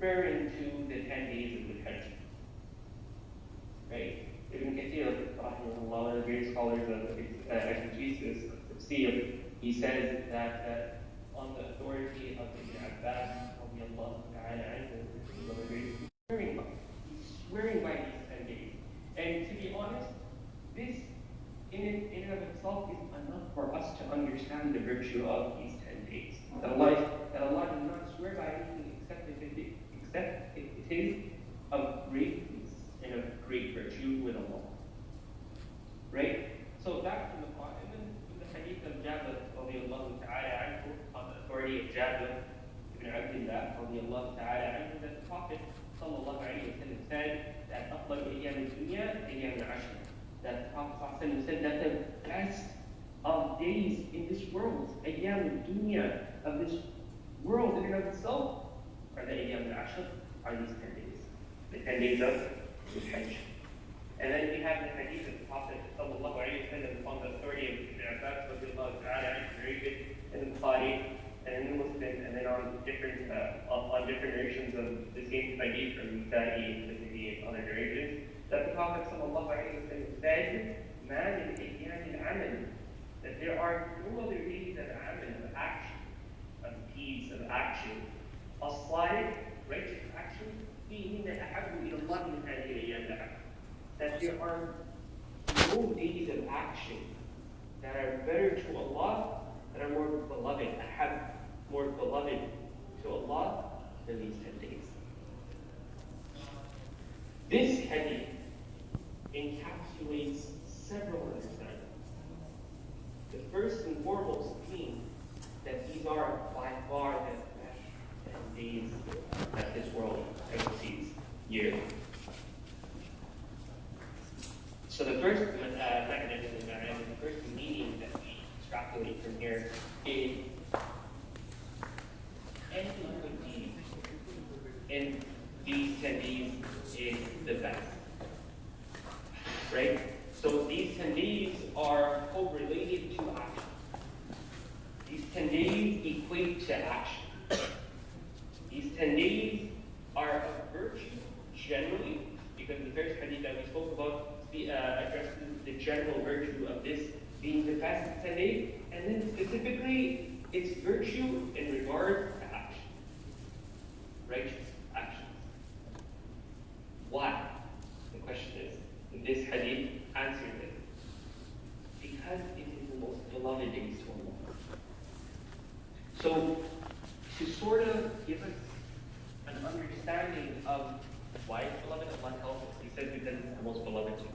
referring to the 10 days of the Hajj. Right? Ibn Kathir, one of the great scholars of exegesis, of tafsir, he says that on the authority of Ibn Abbas, he's swearing by these 10 days. And to be honest, this in and of itself is enough for us to understand the virtue of these 10 days. That Allah does not swear by anything except if it is of greatness and of great virtue with Allah. Right? So back to the Quran, even with the hadith of Jabir radiallahu ta'ala anhu, on the authority of Jabir ibn Abdullah radiallahu ta'ala anhu, that the Prophet sallallahu alayhi wa sallam said that أفضل أيام الدنيا أيام العشر. That the Prophet ﷺ said that the best of days in this world, ayyam dunya, of this world in and of itself, are the ayyam al-ashr, are these 10 days. The 10 days of the Hajj. And then we have the hadith of the Prophet ﷺ on the authority of Ibn Abbas, narrated in the Bukhari and in the Muslim, and then on different narrations of the same hadith from Nasa'i and other narrations, that the Prophet ﷺ said, "Man in ayyam al-amal," that there are no other days of amal, of action, of deeds, of action, as-salih, righteous action, فيهن أحب إلى الله من هذه الأيام العشر. That there are no days of action that are better to Allah, that are more beloved, more beloved to Allah than these 10 days. This hadith encapsulates several understandings. The first and foremost being that these are by far the best 10 days that this world ever sees yearly. So the first mechanism, the first meaning that we extrapolate from here is any good deed in these 10 days is the best. Right? So these 10 days are correlated to action. These 10 days equate to action. These 10 days are a virtue generally, because the first hadith that we spoke about addresses the general virtue of this being the best 10 days, and then specifically its virtue in regard to action. Righteous actions. Why? The question is, this hadith answers it. Because it is the most beloved days to Allah. So, to sort of give us an understanding of why it's beloved, Allah tells us, He says because it's the most beloved to Him.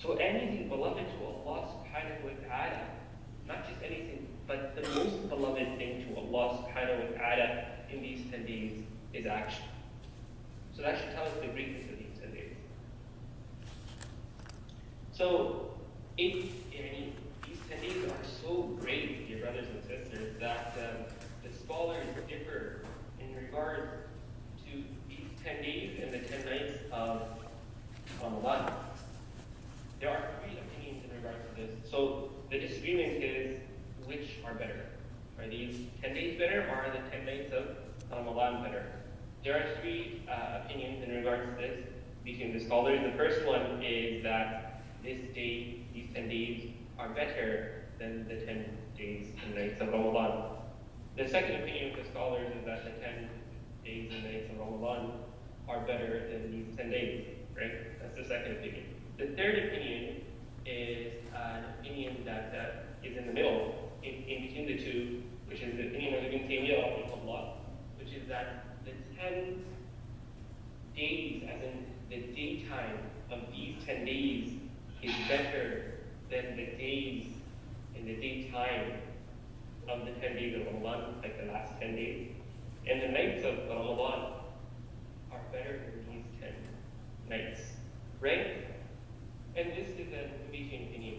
So anything beloved to Allah subhanahu wa ta'ala, not just anything, but the most beloved thing to Allah subhanahu wa ta'ala in these 10 days is action. So that should tell us the greatness of these 10 days. So, these 10 days are so great, dear brothers and sisters, that the scholars differ in regard to these 10 days and the 10 nights of Ramadan. There are 3 opinions in regard to this. So the disagreement is, which are better? Are these 10 days better, or are the 10 nights of Ramadan better? There are 3 opinions in regards to this between the scholars. The first one is that these 10 days are better than the 10 days and nights of Ramadan. The second opinion of the scholars is that the 10 days and nights of Ramadan are better than these 10 days, right? That's the second opinion. The third opinion is an opinion that is in the middle, in between the two, which is the opinion of Ibn Taymiyyah, which is that the 10 days, as in the daytime of these 10 days, is better than the days in the daytime of the 10 days of Ramadan, like the last 10 days. And the nights of Ramadan are better than these 10 nights, right? And this is an in-between opinion,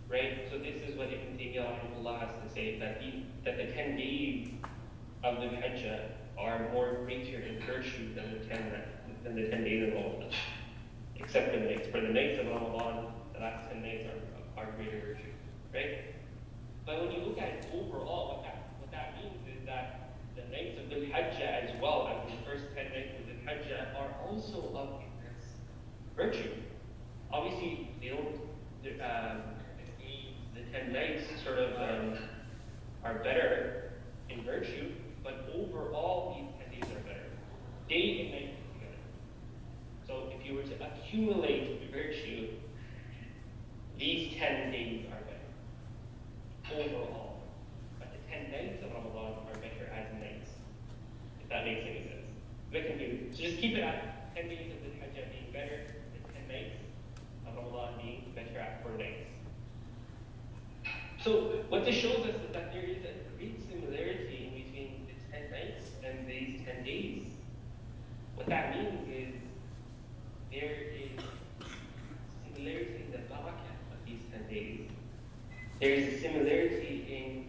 right? So this is what Ibn Taymiyyah has to say, that the 10 days of the Hijjah are more greater in virtue than the 10 days of Ramadan, except the nights. For the nights of Ramadan, the last 10 nights are greater virtue, right? But when you look at it overall, what that means is that the nights of the Hijjah virtue. Obviously, they don't, the 10 nights sort of are better in virtue, but overall, these 10 days are better. Day and night together. So if you were to accumulate virtue, these 10 days are better overall. But the 10 nights of Ramadan are better as nights, if that makes any sense. A bit confusing. So just keep it at 10 days of the Hajjah being better than 10 nights of Ramadan being better at 4 nights. So what this shows us is that there is a great similarity in between the 10 nights and these 10 days. What that means is there is similarity in the barakah of these 10 days. There is a similarity in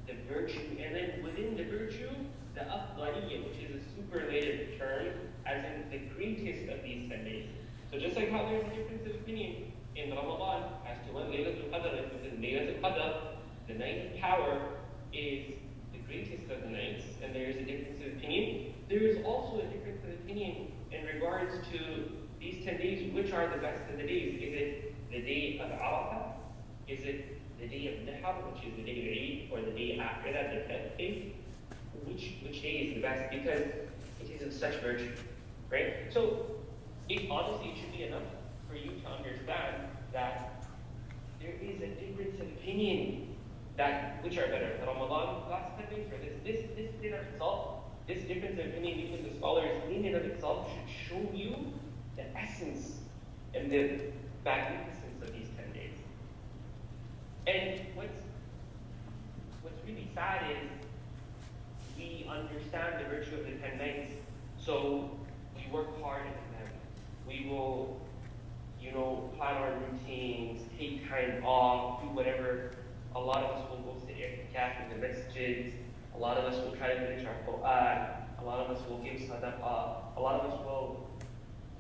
the virtue, and then within the virtue, the afdaliyya, which is a superlative term, as in the greatest of these 10 days. So just like how there's a difference of opinion in Ramadan as to when Laylatul Qadr is, because Laylatul Qadr, the night of power, is the greatest of the nights, and there is a difference of opinion. There is also a difference of opinion in regards to these 10 days, which are the best of the days. Is it the day of Arafah? Is it the day of Nihar, which is the day of Eid, or the day after that, the 10th day? Which day is the best? Because it is of such virtue, right? So, honestly, it should be enough for you to understand that there is a difference of opinion that which are better, the Ramadan last 10 days or this in of itself, this difference of opinion between the scholars in and of itself should show you the essence and the magnificence of these 10 days. And what's really sad is we understand the virtue of the 10 nights, so we work hard in them. We will, plan our routines, take time off, do whatever. A lot of us will go to Interac in the masjids. A lot of us will try to finish our Quran. A lot of us will give sadaqah. A lot of us will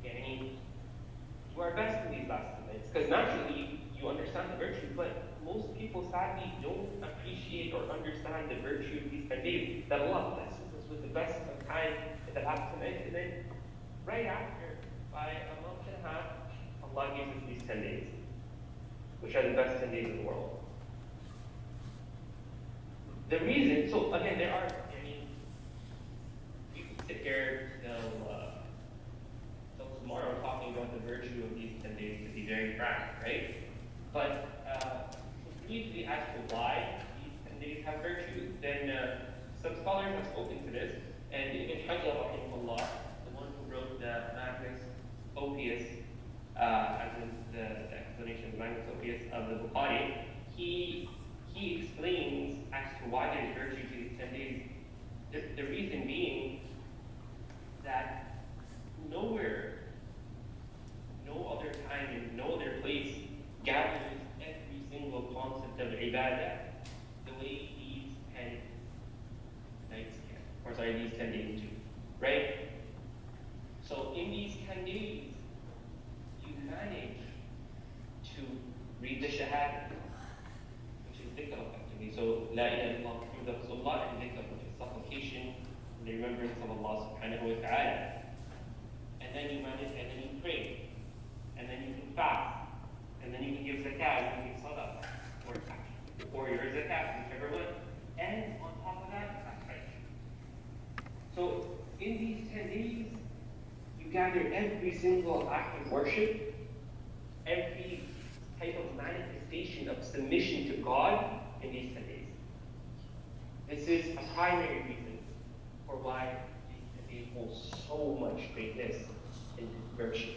do our best in these last 10 nights. Because naturally, you understand the virtue, but most people sadly don't appreciate or understand the virtue of these 10 days. That Allah blesses us with the best of time in the last 10 nights. And then, right after, by a month and a half, Allah gives us these 10 days, which are the best 10 days in the world. The reason, so again, you can sit here till tomorrow talking about the virtue of these 10 days to be very frank, right? But briefly as to why these 10 days have virtue, then some scholars have spoken to this, and Ibn Hajjah, rahimahullah, the one who wrote the Magnus Opus, as in the explanation of the Magnus Opus of the Bukhari, he explains as to why there's virtue to these 10 days. The reason being that nowhere, no other time and no other place gathers every single concept of ibadah the way these 10 nights can. These 10 days do. Right? So in these 10 days, you manage to read the Shahada, which is dhikr effectively. So, La ilaha illallah, Muhammad Rasulullah, and dhikr, which is supplication, and the remembrance of Allah subhanahu wa ta'ala. And then you manage, and then you pray. And then you can fast. And then you can give zakat, you can give sadaqah, or your zakat, whichever one. And on top of that, that's right. So, in these 10 days, you gather every single act of worship, every type of manifestation of submission to God in these 10 days. This is a primary reason for why these 10 days hold so much greatness and virtue.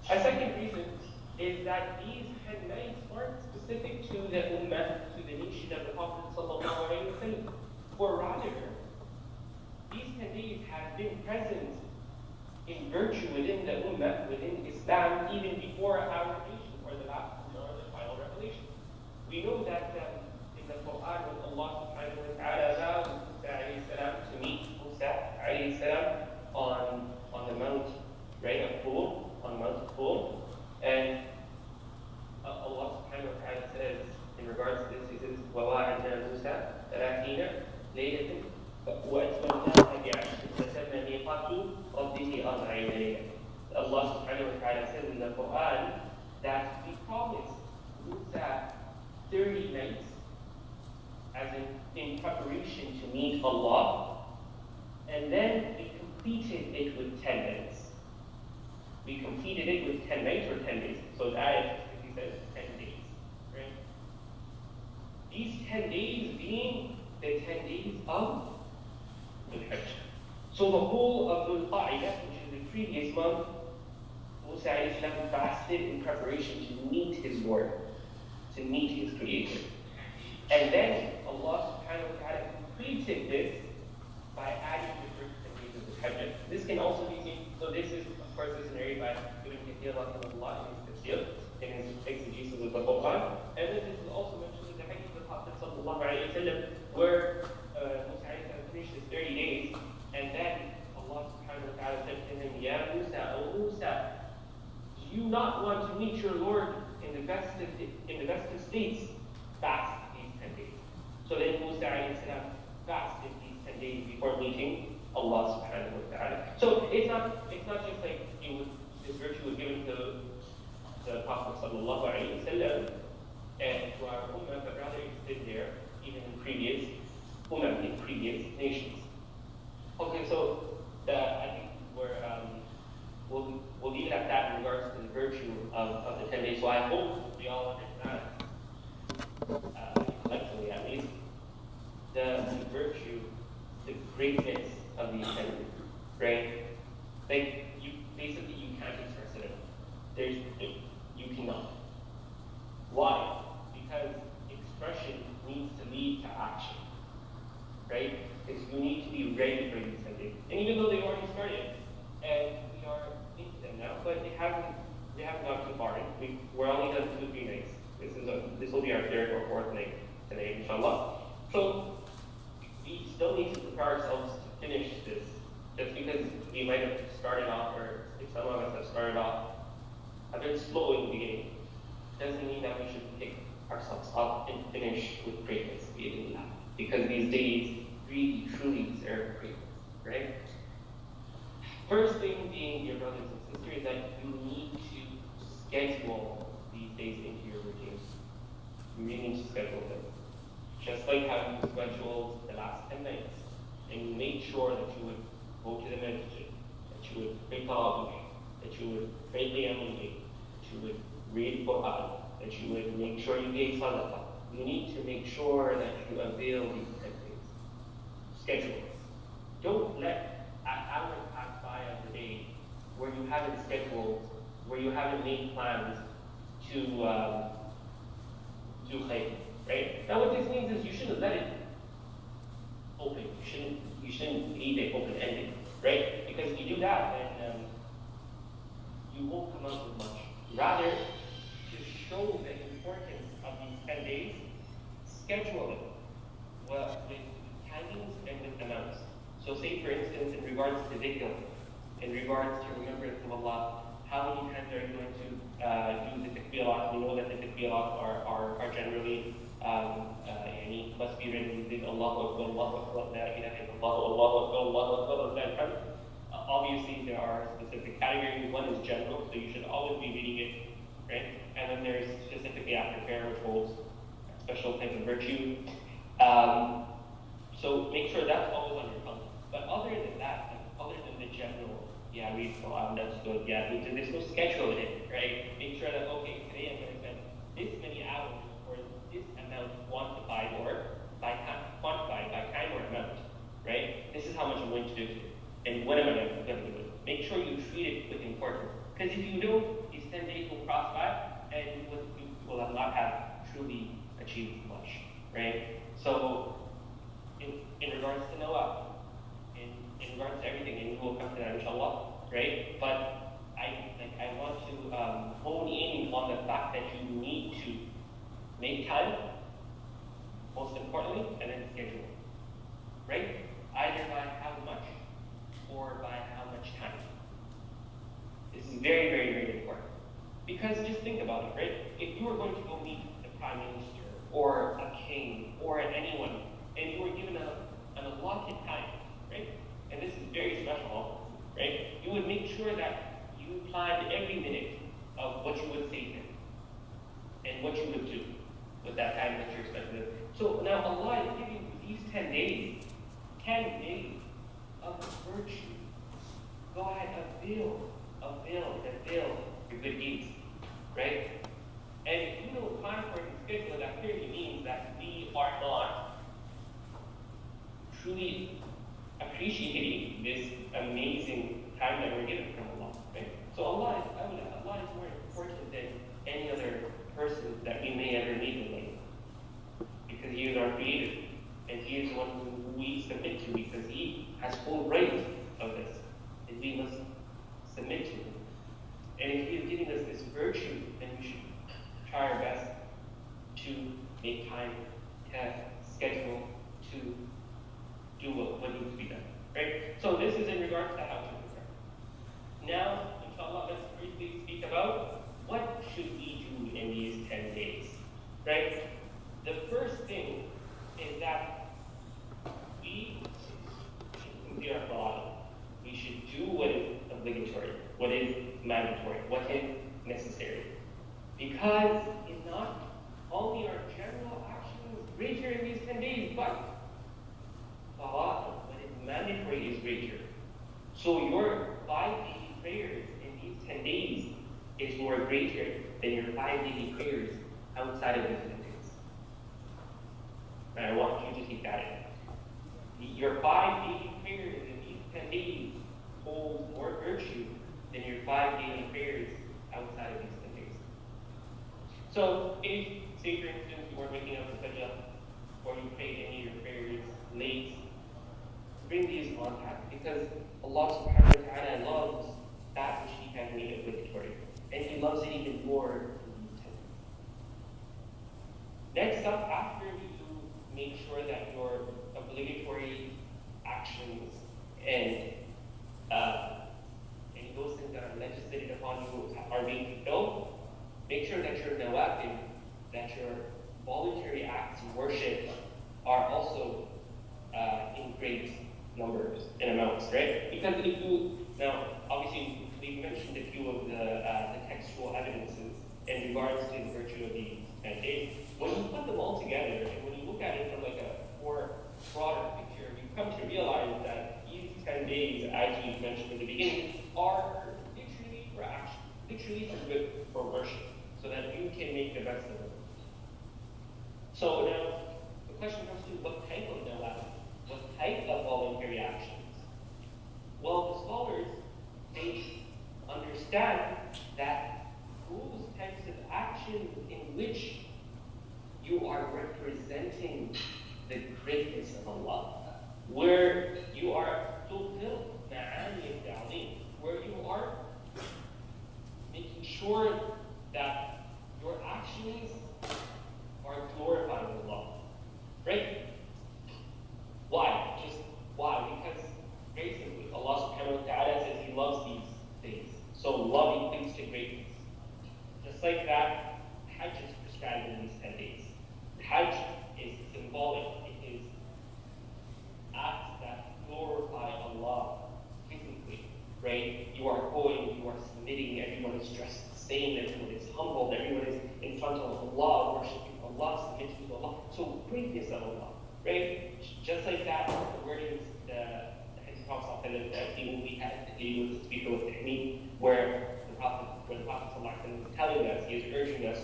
A second reason is that these 10 nights aren't specific to the ummah, to the nation of the Prophet sallallahu alaihi wasallam, or rather, these 10 days have been present in virtue within the ummah, within Islam, even before our nation, or the last, or the final revelation. We know that in the Quran, when Allah subhanahu wa ta'ala allowed Musa alayhi salam to meet Musa alayhi salam on the mount, right, of Dhu'al, on Mount Dhu'al, and Allah subhanahu wa ta'ala says, in regards to this, he says, وَوَعَدْنَا مُوسَى 30 لَيْلَةً وَأَتْمَمْنَاهَا بِعَشْرٍ فَتَمَّ مِيقَاتُ رَبِّهِ 40 لَيْلَةً. Allah subhanahu Allah, and then we completed it with 10 nights. We completed it with 10 nights or 10 days. So the ayah specifically says 10 days, right? These 10 days being the 10 days of Dhul Hijja. So the whole of Dhul Qa'dah, which is the previous month, Musa alayhi salam fasted in preparation to meet his Lord, to meet his Creator. And then Allah subhanahu wa ta'ala completed this by adding the first 10 days of the Hajj. This can also be seen, so this is, of course, this is narrated by Ibn Kathir rahimahullah in his tafsir, in his exegesis of the Quran. And then this is also mentioned in the hadith of the Prophet sallallahu alayhi wa sallam, where Musa alayhi salam finished his 30 days, and then Allah subhanahu wa ta'ala said to him, Ya Musa, O Musa, do you not want to meet your Lord in the best of states? Fast these 10 days. So then Musa alayhi salam fasted these 10 days before meeting Allah subhanahu wa ta'ala. So it's not just like this virtue was given to the Prophet sallallahu alayhi wa sallam and to our ummah, but rather it's been there even in previous ummah, in previous nations. Okay, so I think we'll leave it at that in regards to the virtue of the 10 days. So I hope we all understand, collectively at least, the virtue, the greatness of these 10 days, right? Like, you can't express it. You cannot. Why? Because expression needs to lead to action, right? Because you need to be ready for these 10 days. And even though they've already started, and we are into them now, but they haven't gone too far. We're only done 2-3 nights. This will be our 3rd or 4th night today, inshallah. So we still need to prepare ourselves to finish this. Just because we might have started off, or if some of us have started off a bit slow in the beginning, doesn't mean that we should pick ourselves up and finish with greatness, because these days really, truly deserve greatness, right? First thing being, dear brothers and sisters, that you need to schedule these days into your routine. You really need to schedule them. Just like how you scheduled the last 10 nights, and you made sure that you would go to the masjid, that you would pray Tarawih, that you would pray Qiyamul Layl, that you would read Quran, that you would make sure you gave Sadaqah. You need to make sure that you avail these 10 days. Schedule it. Don't let hours pass by of the day where you haven't scheduled, where you haven't made plans to do khayr, right? Now what this means is you shouldn't let it open. You shouldn't leave it open-ended, right? Because if you do that, then you won't come up with much. Rather, to show the importance of these 10 days, schedule it with timings and with amounts. So say, for instance, in regards to dhikr, in regards to remembrance of Allah, how many times are you going to do the takbirat? We know that the takbirat are generally must be read with Allahu Akbar, Allahu Akbar, La ilaha illallah, Allahu Akbar, Allahu Akbar, Allahu Akbar. Obviously, there are specific categories. One is general, so you should always be reading it, right? And then there's specifically aftercare, which holds a special type of virtue. So make sure that's always on your tongue. But other than that, other than the general, yeah, read Quran, that's good, yeah, there's no schedule in it, right? Make sure that, okay, today I'm going to spend this many hours or this amount quantified by time or amount, right? This is how much I'm going to do today. And when am I going to do it? Make sure you treat it with importance. Because if you know, these 10 days will cross by and you will not have truly achieved much, right? So, in regards to Noah, in regards to everything, and we will come to that inshallah, right? But I want to hone in on the fact that you need to make time, most importantly, and then schedule, right? Either by how much or by how much time. This is very, very, very important. Because just think about it, right? If you were going to go meet the Prime Minister or a king or anyone, and you were given an allotted time, right? And this is very special, right? You would make sure that you planned every minute of what you would say to him and what you would do with that time that you're expected to. So now Allah is giving you these 10 days, 10 fulfill your good deeds, right? And if you don't plan for it and schedule it, that clearly means that we are not truly appreciating this amazing time that we're given from Allah, right? So Allah is more important than any other person that we may ever meet in life, because He is our Creator, and He is the one who we submit to, because He has full right of this, and we must submit to Him. And if He is giving us this virtue, then we should try our best to make time, to schedule, to do what needs to be done, right? So this is in regards to how to prepare. Now, inshallah, let's briefly speak about what should we do in these 10 days, right? The first thing is that we should complete our salah. We should do what is obligatory, what is mandatory, what is necessary. Because it's not only our general actions greater in these 10 days, but salah, what is mandatory, is greater. So your 5 daily prayers in these 10 days is more greater than your 5 daily prayers outside of these 10 days. And I want you to take that in. Your 5 daily prayers in these 10 days hold more virtue than your 5 daily prayers outside of these 10 days. So if, say for instance, you weren't waking up to Hijja, or you prayed any of your prayers late, bring these on back, because Allah subhanahu wa ta'ala loves that which He has made obligatory, and He loves it even more in these 10 days. Next up, after you make sure that your obligatory actions and those things that are legislated upon you are being fulfilled, make sure that your nawafil, that your voluntary acts of worship are also in great numbers and amounts, right? Because if you, now obviously we've mentioned a few of the textual evidences in regards to the virtue of these 10 days. When you put them all together and when you look at it from like a more broader picture, you come to realize that these 10 days, as we mentioned in the beginning, are literally for action, literally for good, for worship, so that you can make the best of it. So now, the question comes to what type of nawafil, what type of voluntary actions? Well, the scholars, they understand that those types of actions in which you are representing the greatness of Allah, where you are fulfilled, where you are making sure that your actions are glorifying Allah, right? Why? Just why? Because basically Allah subhanahu wa ta'ala says He loves these things. So love equates to greatness. Just like that, Hajj is prescribed in these 10 days. Hajj is symbolic. It is acts that glorify Allah physically, right? You are going, you are submitting, everyone is dressed the same, everyone is humbled, everyone is in front of Allah, worshiping Allah, submitting to Allah. So greatness of Allah, right? Just like that, the wordings, the Hadith Prophet we had to speak with Tahmeen, where the Prophet is telling us, he is urging us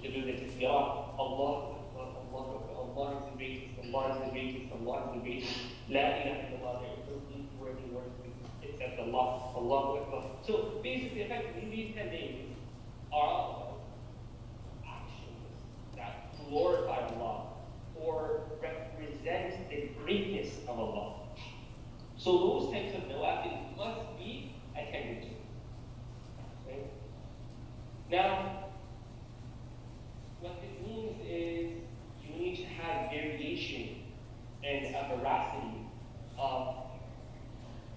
to do the tasbih, Allah, Allah is the greatest, Allah is the greatest, Allah is the greatest. La ilaha illallah, there is no need for any word except Allah, Allahu Akbar. So basically, effectively, these 10 days are all actions that glorify Allah or represent the greatness of Allah. So those types of nawafil must be attended to. Right? Now, what this means is you need to have variation and a veracity of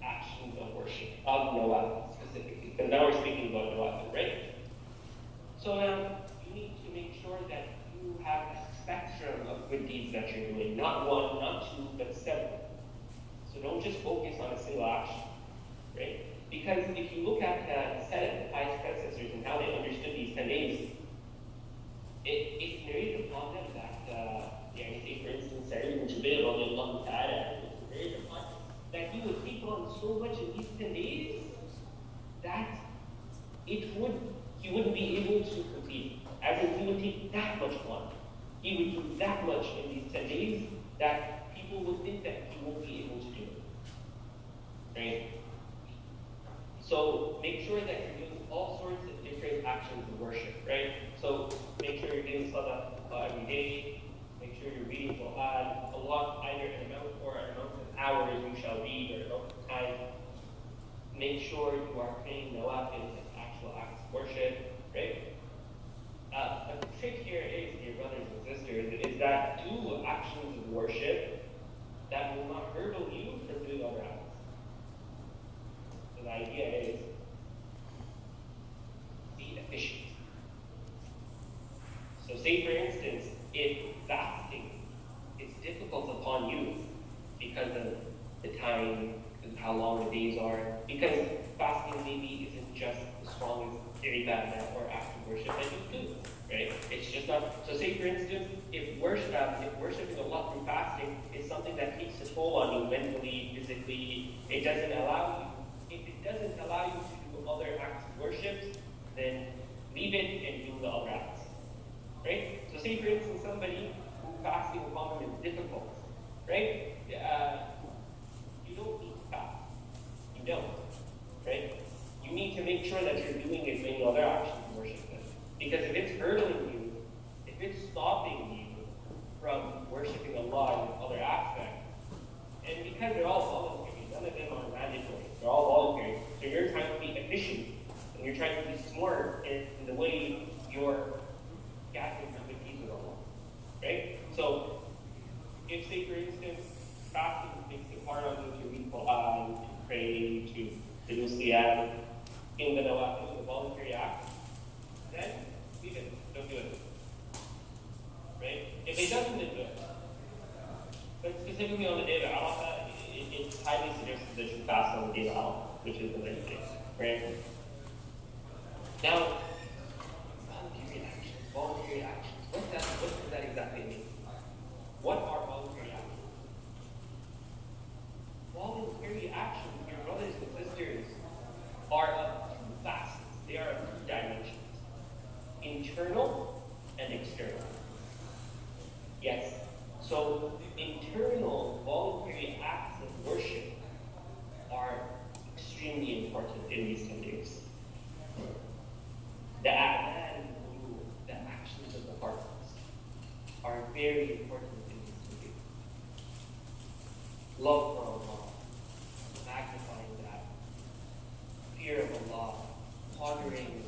actions of worship, of nawafil specifically. Because now we're speaking about nawafil, right? So now you need to make sure that you have a spectrum of good deeds that you're doing. Not one, not two, but several. So don't just focus on a single action, right? Because if you look at the set of the pious predecessors and how they understood these 10 days, it's narrated upon them that, say for instance, Sa'id ibn Jubair radiallahu ta'ala, it's narrated upon that he would take on so much in these 10 days that he wouldn't be able to complete. As in, he would take that much on. He would do that much in these 10 days that people would think that he won't be able to do it. Right? So make sure that you're doing all sorts of different actions of worship, right? So make sure you're doing salah every day. Make sure you're reading Quran a lot, either an amount or an amount of hours you shall read or an amount of time. Make sure you are praying nawafil as actual acts of worship, right? A trick here is, dear brothers and sisters, is that do actions of worship that will not hurdle you from doing other acts. So the idea is, be efficient. So say for instance, if fasting is difficult upon you because of the time, because of how long the days are, because fasting maybe isn't just the strongest ibadah or act of worship that you do, right? It's just not. So say for instance, if worshiping Allah through fasting is something that takes a toll on you mentally, physically, it doesn't allow you. If it doesn't allow you to do other acts of worship, then leave it and do the other acts, right? So say for instance, somebody who fasting upon them is difficult, right? You don't need to fast. You don't, right? You need to make sure that you're doing as many other actions of worship. Because if it's hurdling you, if it's stopping you from worshiping Allah in other aspects, and because they're all voluntary, none of them are mandatory, they're all voluntary, so you're trying to be efficient, and you're trying to be smart in the way you're gathering from the peace with Allah, right? So, if say for instance, fasting makes it hard on you to read Quran, to pray, to do siyam, in the nawafil, the voluntary acts, then leave it, don't do it. Right? If it doesn't, then do it. But specifically on the day of Arafah, it's highly suggested that you fast on the day of Arafah, which is the next day. Right? Now, voluntary actions. What does that exactly mean? What are voluntary actions? Voluntary actions, your brothers and sisters, are of two facets. They are of two dimensions. Internal and external. Yes. So internal voluntary acts of worship are extremely important in these 10 days. The a'mal, the actions of the heart, are very important in these 10 days. Love for Allah, magnifying that, fear of Allah, pondering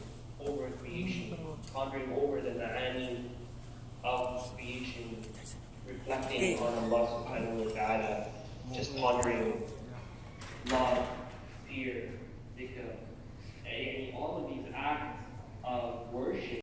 over creation, pondering over the ma'ani of creation, reflecting on Allah subhanahu wa ta'ala, just pondering love, fear, dhikr, and all of these acts of worship